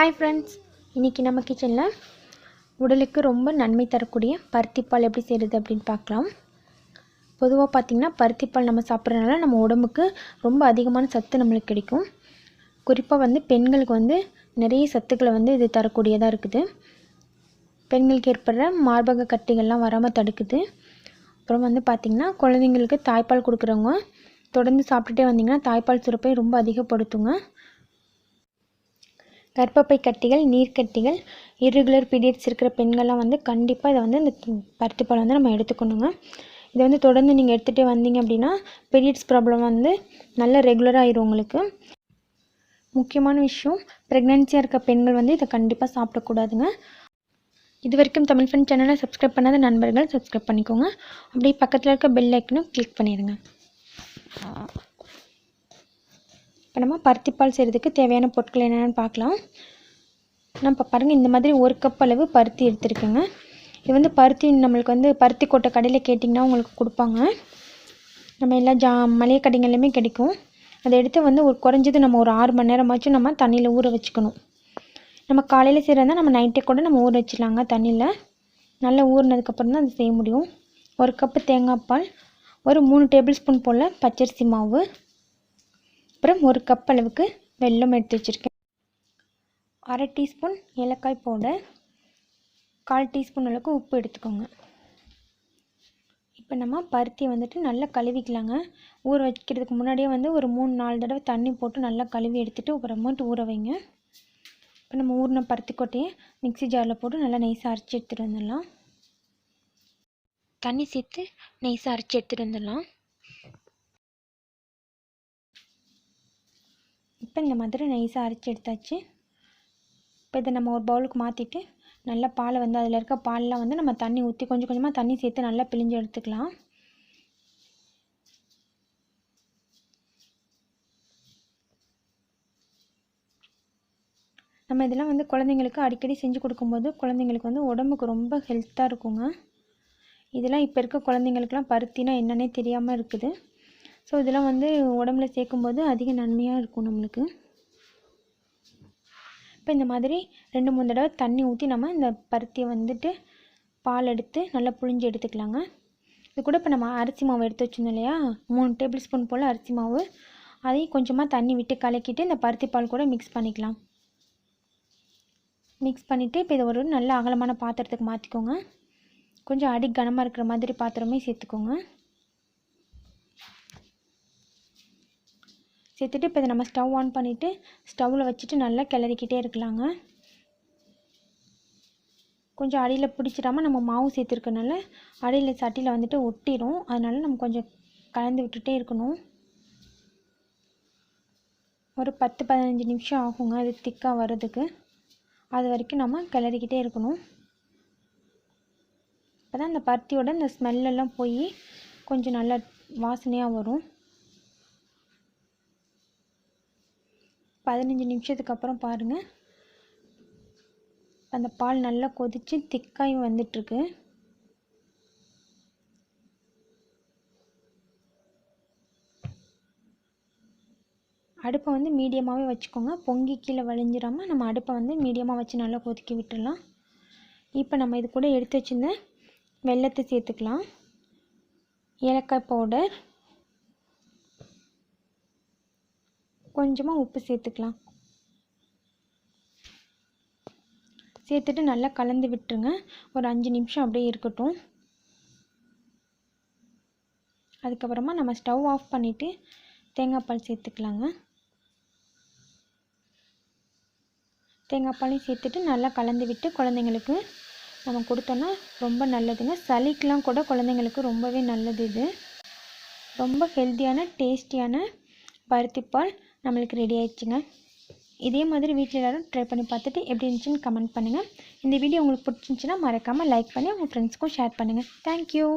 Hi friends, இன்றைக்கி நம்ம கிச்சனில் உடலுக்கு ரொம்ப நன்மை தரக்கூடிய பருத்திப்பால் எப்படி செய்கிறது அப்படின்னு பார்க்கலாம். பொதுவாக பார்த்திங்கன்னா பருத்திப்பால் நம்ம சாப்பிட்றதுனால நம்ம உடம்புக்கு ரொம்ப அதிகமான சத்து நம்மளுக்கு கிடைக்கும். குறிப்பாக பெண்களுக்கு நிறைய சத்துக்களை இது தரக்கூடியதாக இருக்குது. பெண்களுக்கு ஏற்படுற மார்பக கட்டிகள்லாம் வராமல் தடுக்குது. அப்புறம் பார்த்திங்கன்னா குழந்தைங்களுக்கு தாய்ப்பால் கொடுக்குறவங்க தொடர்ந்து சாப்பிட்டுட்டே வந்திங்கன்னா தாய்ப்பால் சுரப்பை ரொம்ப அதிகப்படுத்துங்க. கர்ப்பப்பை கட்டிகள், நீர்க்கட்டிகள், இர்ரெகுலர் பீரியட்ஸ் இருக்கிற பெண்கள்லாம் கண்டிப்பாக இதை இந்த பருத்திப்பால் நம்ம எடுத்துக்கணுங்க. இதை தொடர்ந்து நீங்கள் எடுத்துகிட்டே வந்தீங்க அப்படின்னா பீரியட்ஸ் ப்ராப்ளம் நல்ல ரெகுலராக ஆயிரும் உங்களுக்கு. முக்கியமான விஷயம், ப்ரெக்னென்சியாக இருக்க பெண்கள் இதை கண்டிப்பாக சாப்பிடக்கூடாதுங்க. இது வரைக்கும் தமிழ் ஃப்ரெண்ட் சேனலை சப்ஸ்கிரைப் பண்ணாத நண்பர்கள் சப்ஸ்கிரைப் பண்ணிக்கோங்க. அப்படியே பக்கத்தில் இருக்க பெல் ஐக்கனும் கிளிக் பண்ணிடுங்க. இப்போ நம்ம பருத்திப்பால் செய்கிறதுக்கு தேவையான பொருட்கள் என்னென்னு பார்க்கலாம். நான் இப்போ பாருங்கள், இந்த மாதிரி 1 கப் அளவு பருத்தி எடுத்துருக்கேங்க. இது பருத்தி நம்மளுக்கு பருத்தி கொட்டை கடையில் கேட்டிங்கன்னா உங்களுக்கு கொடுப்பாங்க. நம்ம எல்லா மளிகை கடைகள்லையுமே கிடைக்கும். அதை எடுத்து ஒரு குறைஞ்சது நம்ம ஒரு 6 மணி நேரமாச்சும் நம்ம தண்ணியில் ஊற வச்சுக்கணும். நம்ம காலையில் செய்கிறதா நம்ம நைட்டே கூட நம்ம ஊற வச்சிடலாங்க. தண்ணியில் நல்லா ஊறினதுக்கப்புறம் தான் அது செய்ய முடியும். 1 கப்பு தேங்காய் பால், ஒரு 3 டேபிள் ஸ்பூன் போல் பச்சரிசி மாவு, அப்புறம் 1 கப் அளவுக்கு வெல்லம் எடுத்து வச்சுருக்கேன். 1/2 டீஸ்பூன் ஏலக்காய் பவுடர், 1/4 டீஸ்பூன் அளவுக்கு உப்பு எடுத்துக்கோங்க. இப்போ நம்ம பருத்தியை நல்லா கழுவிக்கலாங்க. ஊற வைக்கிறதுக்கு முன்னாடியே ஒரு 3-4 தடவை தண்ணி போட்டு நல்லா கழுவி எடுத்துகிட்டு அப்புறமேட்டு ஊற வைங்க. இப்போ நம்ம ஊறின பருத்தி கொட்டையை மிக்ஸி ஜாரில் போட்டு நல்லா நைஸாக அரைச்சி எடுத்துகிட்டு வந்துடலாம். தண்ணி சேர்த்து நைஸாக அரைச்சி எடுத்துகிட்டு வந்துடலாம். இப்போ இந்த மாதிரி நைஸாக அரைச்சி எடுத்தாச்சு. இப்போ இதை நம்ம ஒரு பவுலுக்கு மாற்றிட்டு நல்லா பாலை அதில் இருக்க பாலெலாம் நம்ம தண்ணி ஊற்றி கொஞ்சம் கொஞ்சமாக தண்ணி சேர்த்து நல்லா பிழிஞ்சு எடுத்துக்கலாம். நம்ம இதெல்லாம் குழந்தைங்களுக்கு அடிக்கடி செஞ்சு கொடுக்கும்போது குழந்தைங்களுக்கு உடம்புக்கு ரொம்ப ஹெல்த்தாக இருக்குங்க. இதெல்லாம் இப்போ இருக்க குழந்தைங்களுக்குலாம் பருத்தினா என்னன்னே தெரியாமல் இருக்குது. ஸோ இதெல்லாம் உடம்புல சேர்க்கும்போது அதிக நன்மையாக இருக்கும் நம்மளுக்கு. இப்போ இந்த மாதிரி 2-3 தடவை தண்ணி ஊற்றி நம்ம இந்த பருத்தியை பால் எடுத்து நல்லா புழிஞ்சு எடுத்துக்கலாங்க. இது கூட இப்போ நம்ம அரிசி மாவு எடுத்து வச்சுருந்தோம் இல்லையா, 3 டேபிள் ஸ்பூன் போல் அரிசி மாவு, அதையும் கொஞ்சமாக தண்ணி விட்டு கலக்கிட்டு இந்த பருத்தி பால் கூட மிக்ஸ் பண்ணிக்கலாம். மிக்ஸ் பண்ணிவிட்டு இப்போ இதை ஒரு நல்ல அகலமான பாத்திரத்துக்கு மாற்றிக்கோங்க. கொஞ்சம் அடி கனமாக இருக்கிற மாதிரி பாத்திரமே சேர்த்துக்கோங்க. சேர்த்துட்டு இப்போ இதை நம்ம ஸ்டவ் ஆன் பண்ணிவிட்டு ஸ்டவ்வில் வச்சுட்டு நல்லா கிளறிக்கிட்டே இருக்கலாங்க. கொஞ்சம் அடியில் பிடிச்சிடாமல் நம்ம மாவு சேர்த்துருக்கனால அடியில் சட்டியில் ஒட்டிடும். அதனால் நம்ம கொஞ்சம் கலந்து விட்டுட்டே இருக்கணும். ஒரு 10-15 நிமிஷம் ஆகுங்க அது திக்காக வர்றதுக்கு. அது வரைக்கும் நம்ம கிளறிக்கிட்டே இருக்கணும். அப்போ தான் இந்த பருத்தியோட இந்த ஸ்மெல்லெல்லாம் போய் கொஞ்சம் நல்லா வாசனையாக வரும். 15 நிமிஷத்துக்கு அப்புறம் பாருங்கள், அந்த பால் நல்லா கொதித்து திக்காகி வந்துட்டுருக்கு. அடுப்பை மீடியமாகவே வச்சுக்கோங்க. பொங்கி கீழே வழிஞ்சிடாமல் நம்ம அடுப்பை மீடியமாக வச்சு நல்லா கொதிக்க விட்டுடலாம். இப்போ நம்ம இது கூட எடுத்து வச்சுருந்த வெல்லத்தை சேர்த்துக்கலாம். ஏலக்காய் பவுடர், கொஞ்சமாக உப்பு சேர்த்துக்கலாம். சேர்த்துட்டு நல்லா கலந்து விட்டுருங்க. ஒரு 5 நிமிஷம் அப்படியே இருக்கட்டும். அதுக்கப்புறமா நம்ம ஸ்டவ் ஆஃப் பண்ணிவிட்டு தேங்காய் பால் சேர்த்துக்கலாங்க. தேங்காய் பாலையும் சேர்த்துட்டு நல்லா கலந்து விட்டு குழந்தைங்களுக்கு நம்ம கொடுத்தோன்னா ரொம்ப நல்லதுங்க. சளிக்கெலாம் கூட குழந்தைங்களுக்கு ரொம்பவே நல்லது. இது ரொம்ப ஹெல்த்தியான டேஸ்டியான பருத்திப்பால் நம்மளுக்கு ரெடி ஆயிடுச்சுங்க. இதே மாதிரி வீட்டில் எல்லோரும் ட்ரை பண்ணி பார்த்துட்டு எப்படி இருந்துச்சுன்னு கமெண்ட் பண்ணுங்கள். இந்த வீடியோ உங்களுக்கு பிடிச்சிருந்துச்சின்னா மறக்காமல் லைக் பண்ணி உங்கள் ஃப்ரெண்ட்ஸ்க்கும் ஷேர் பண்ணுங்கள். தேங்க்யூ.